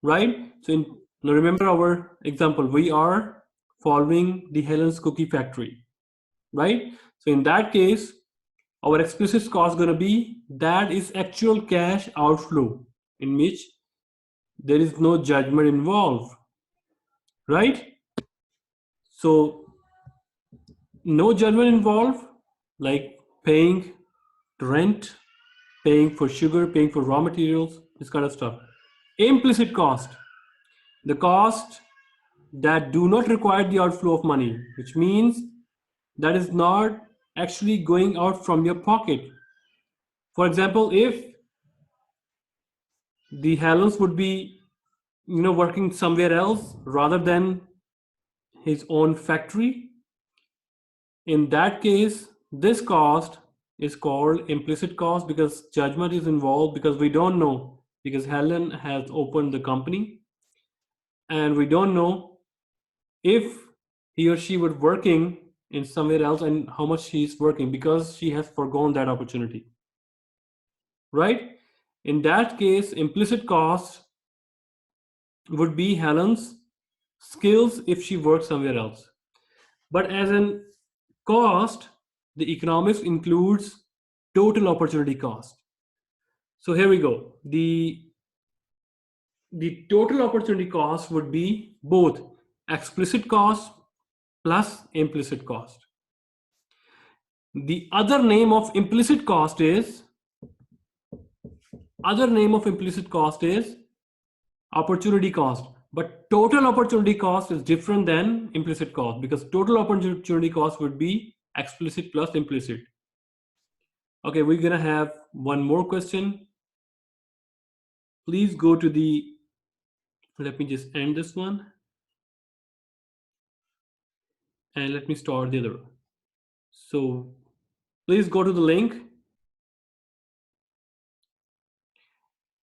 right? So now remember our example, we are following the Helen's cookie factory, right? So in that case, our explicit cost is going to be that is actual cash outflow in which there is no judgment involved, right? So no judgment involved, like paying rent, paying for sugar, paying for raw materials, this kind of stuff. Implicit cost, the cost that do not require the outflow of money, which means that is not actually going out from your pocket. For example, if the Helens would be, working somewhere else rather than his own factory, in that case, this cost is called implicit cost because judgment is involved because we don't know, because Helen has opened the company and we don't know if he or she would working in somewhere else and how much she's working because she has forgone that opportunity, right? In that case, implicit cost would be Helen's skills if she works somewhere else. But as an cost, the economics includes total opportunity cost. So here we go. The total opportunity cost would be both explicit cost plus implicit cost. The other name of implicit cost is opportunity cost. But total opportunity cost is different than implicit cost because total opportunity cost would be explicit plus implicit. Okay, we're gonna have one more question. Please go to let me just end this one. And let me start the other one. So please go to the link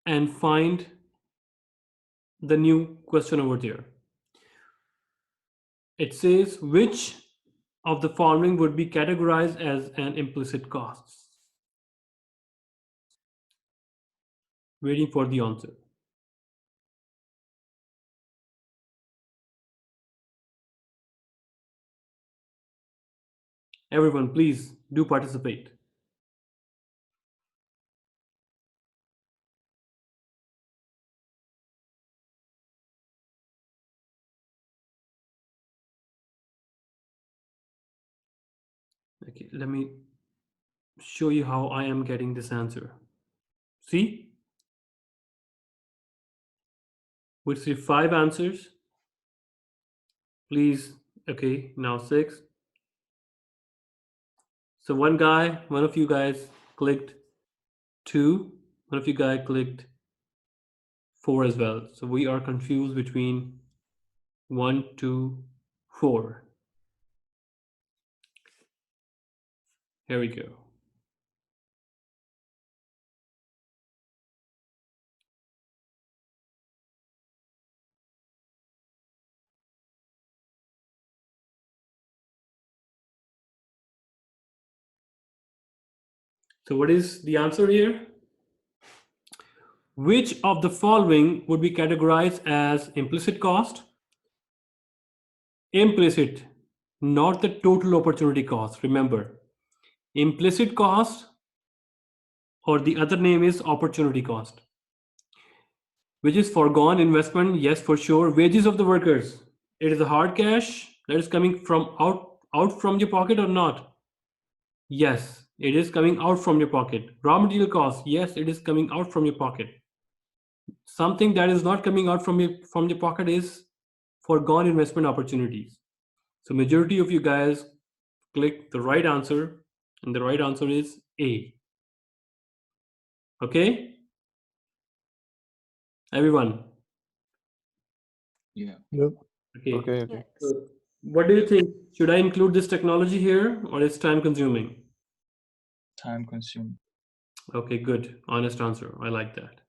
and find the new question over there. It says, which of the following would be categorized as an implicit cost? Waiting for the answer. Everyone, please do participate. Okay, let me show you how I am getting this answer. See? We see 5 answers. Please, okay, now 6. So one of you guys clicked 2, one of you guys clicked 4 as well. So we are confused between 1, 2, 4. Here we go. So what is the answer here? Which of the following would be categorized as implicit cost? Implicit, not the total opportunity cost. Remember, implicit cost, or the other name is opportunity cost, which is foregone investment. Yes, for sure. Wages of the workers. It is a hard cash that is coming from out from your pocket or not? Yes, it is coming out from your pocket. Raw material cost. Yes, it is coming out from your pocket. Something that is not coming out from your pocket is foregone investment opportunities. So majority of you guys click the right answer, and the right answer is A. Okay, everyone. Yeah. Yep. Okay. Okay. Yes. So what do you think? Should I include this technology here, or it's time consuming? Time consuming. Okay, good. Honest answer. I like that.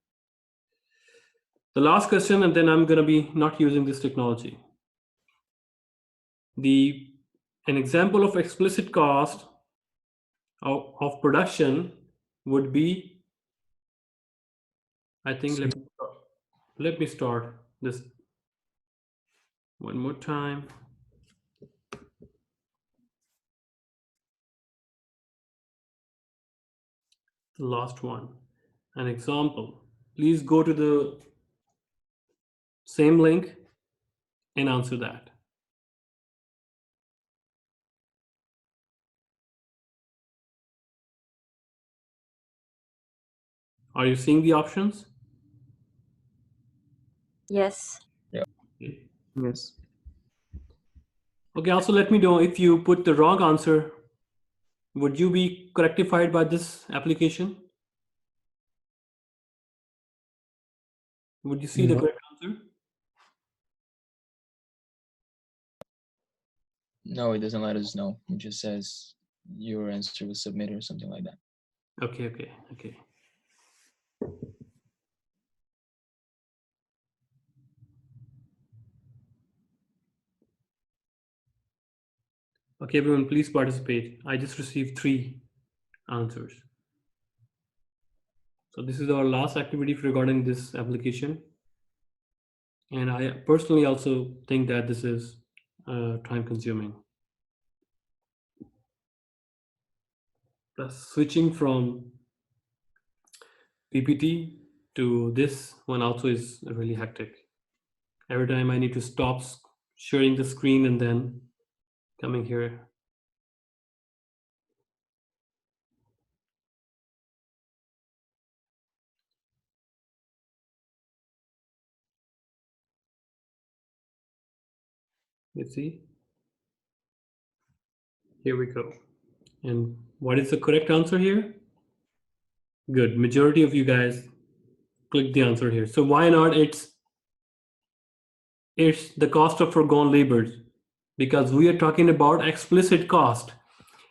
The last question, and then I'm going to be not using this technology. An example of explicit cost of production would be, I think, Let me start this one more time. The last one. An example. Please go to the same link and answer that. Are you seeing the options? Yes. Yes. Okay, also let me know if you put the wrong answer, would you be correctified by this application? Would you see the No. correct answer? No, it doesn't let us know. It just says your answer was submitted or something like that. Okay, okay, okay. Okay, everyone, please participate. I just received 3 answers. So this is our last activity regarding this application. And I personally also think that this is time consuming. Plus switching from PPT to this one also is really hectic. Every time I need to stop sharing the screen and then coming here. You see? Here we go. And what is the correct answer here? Good. Majority of you guys click the answer here. So why not? It's the cost of foregone labor, because we are talking about explicit cost.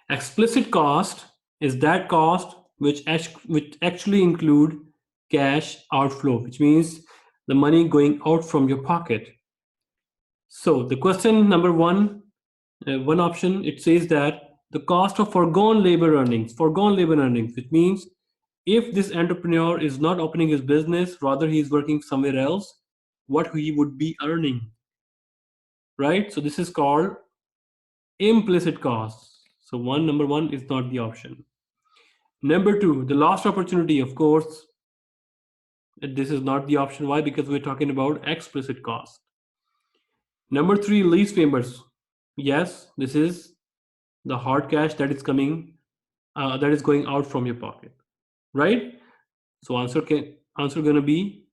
Explicit cost is that cost which actually include cash outflow, which means the money going out from your pocket. So the question number one option, it says that the cost of foregone labor earnings, which means if this entrepreneur is not opening his business, rather he is working somewhere else, what he would be earning, right? So this is called implicit costs. So number one is not the option. Number two, the lost opportunity, of course, this is not the option. Why? Because we're talking about explicit cost. Number three, lease payments. Yes, this is the hard cash that is coming, that is going out from your pocket, right? So answer gonna be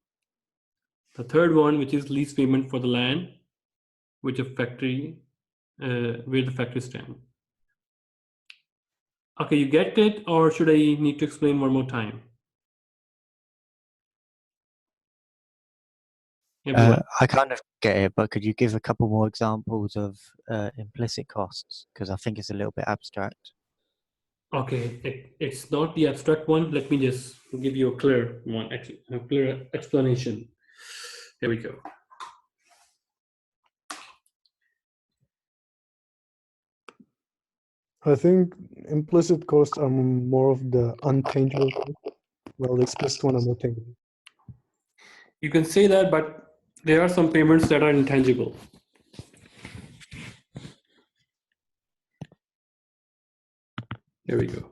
the third one, which is lease payment for the land, which a factory, where the factory stand. Okay, you get it, or should I need to explain one more time? Everyone. I kind of get it, but could you give a couple more examples of implicit costs? Because I think it's a little bit abstract. Okay, it's not the abstract one. Let me just give you a clear one, a clear explanation. Here we go. I think implicit costs are more of the untangible costs, while the explicit one are more tangible. You can say that, but there are some payments that are intangible. Here we go.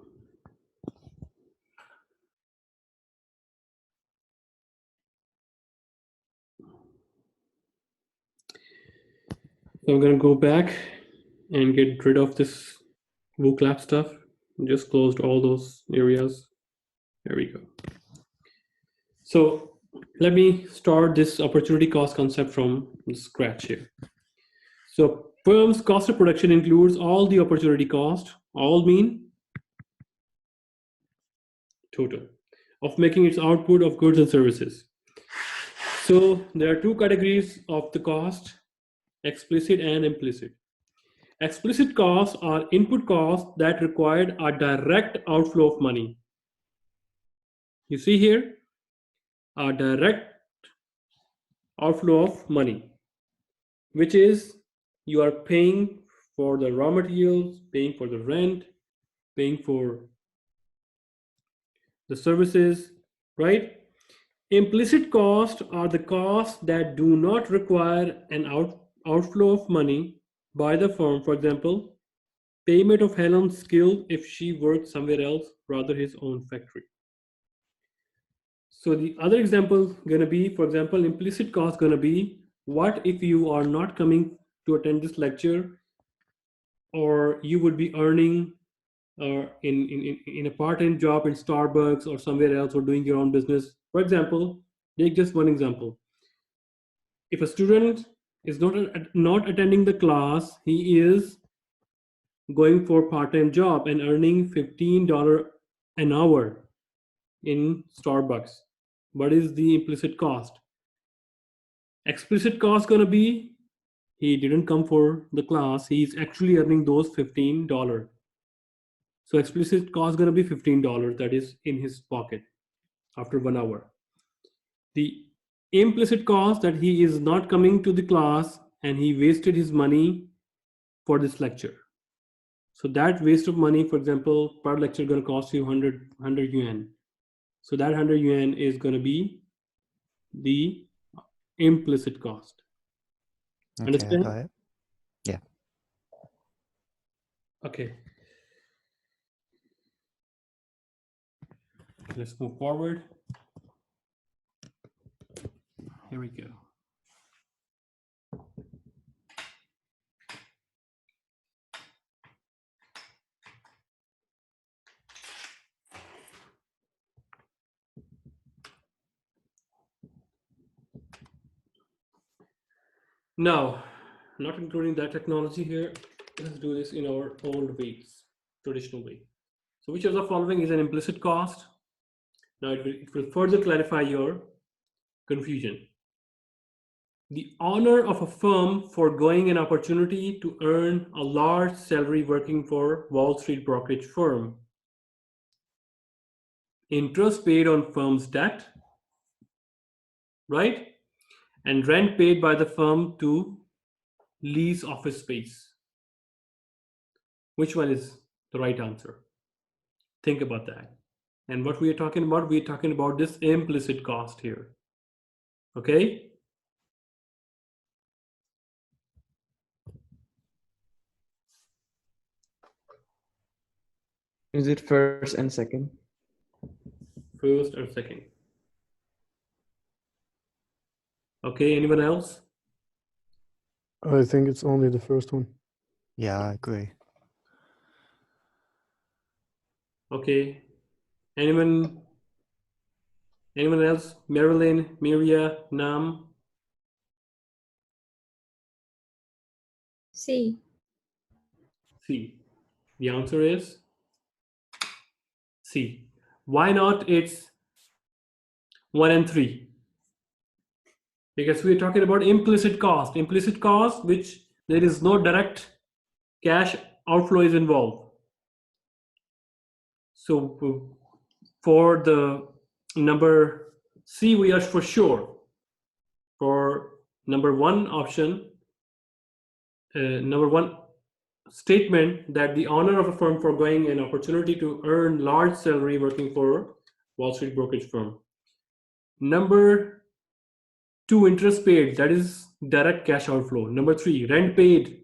So I'm going to go back and get rid of this WooClap stuff. Just closed all those areas. There we go. So let me start this opportunity cost concept from scratch here. So firm's cost of production includes all the opportunity cost, all mean total, of making its output of goods and services. So there are two categories of the cost, explicit and implicit. Explicit costs are input costs that required a direct outflow of money. You see here, a direct outflow of money, which is you are paying for the raw materials, paying for the rent, paying for the services, right? Implicit costs are the costs that do not require an outflow of money by the firm. For example, payment of Helen's skill if she worked somewhere else rather his own factory. So the other example going to be, for example, implicit cost going to be, what if you are not coming to attend this lecture, or you would be earning in a part-time job in Starbucks or somewhere else, or doing your own business. For example, take just one example. If a student is not attending the class, he is going for part-time job and earning $15 an hour in Starbucks. What is the implicit cost? Explicit cost going to be, he didn't come for the class, he's actually earning those $15. So explicit cost going to be $15 that is in his pocket after 1 hour. The implicit cost that he is not coming to the class and he wasted his money for this lecture. So that waste of money, for example, per lecture going to cost you 100 yuan. So that 100 yuan is going to be the implicit cost. Okay, Understand? I got it. Yeah. Okay. Let's move forward. Here we go. Now, not including that technology here, let's do this in our old ways, traditional way. So which of the following is an implicit cost? Now it will further clarify your confusion. The honor of a firm foregoing an opportunity to earn a large salary working for Wall Street brokerage firm. Interest paid on firm's debt, right? And rent paid by the firm to lease office space. Which one is the right answer? Think about that. And what we are talking about this implicit cost here. Okay? Is it first and second? First or second. Okay, anyone else? I think it's only the first one. Yeah, I agree. Okay. Anyone else? Marilyn, Miria, Nam? C. C. The answer is C. Why not? It's 1 and 3. Because we're talking about implicit cost. Implicit cost, which there is no direct cash outflow is involved. So for the number C, we are for sure. For number 1 option, number 1 statement that the honor of a firm foregoing an opportunity to earn large salary working for Wall Street brokerage firm. Number 2, interest paid, that is direct cash outflow. Number 3, rent paid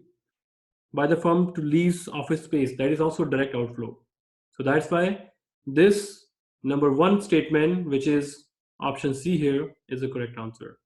by the firm to lease office space, that is also direct outflow. So that's why this number 1 statement, which is option C here, is the correct answer.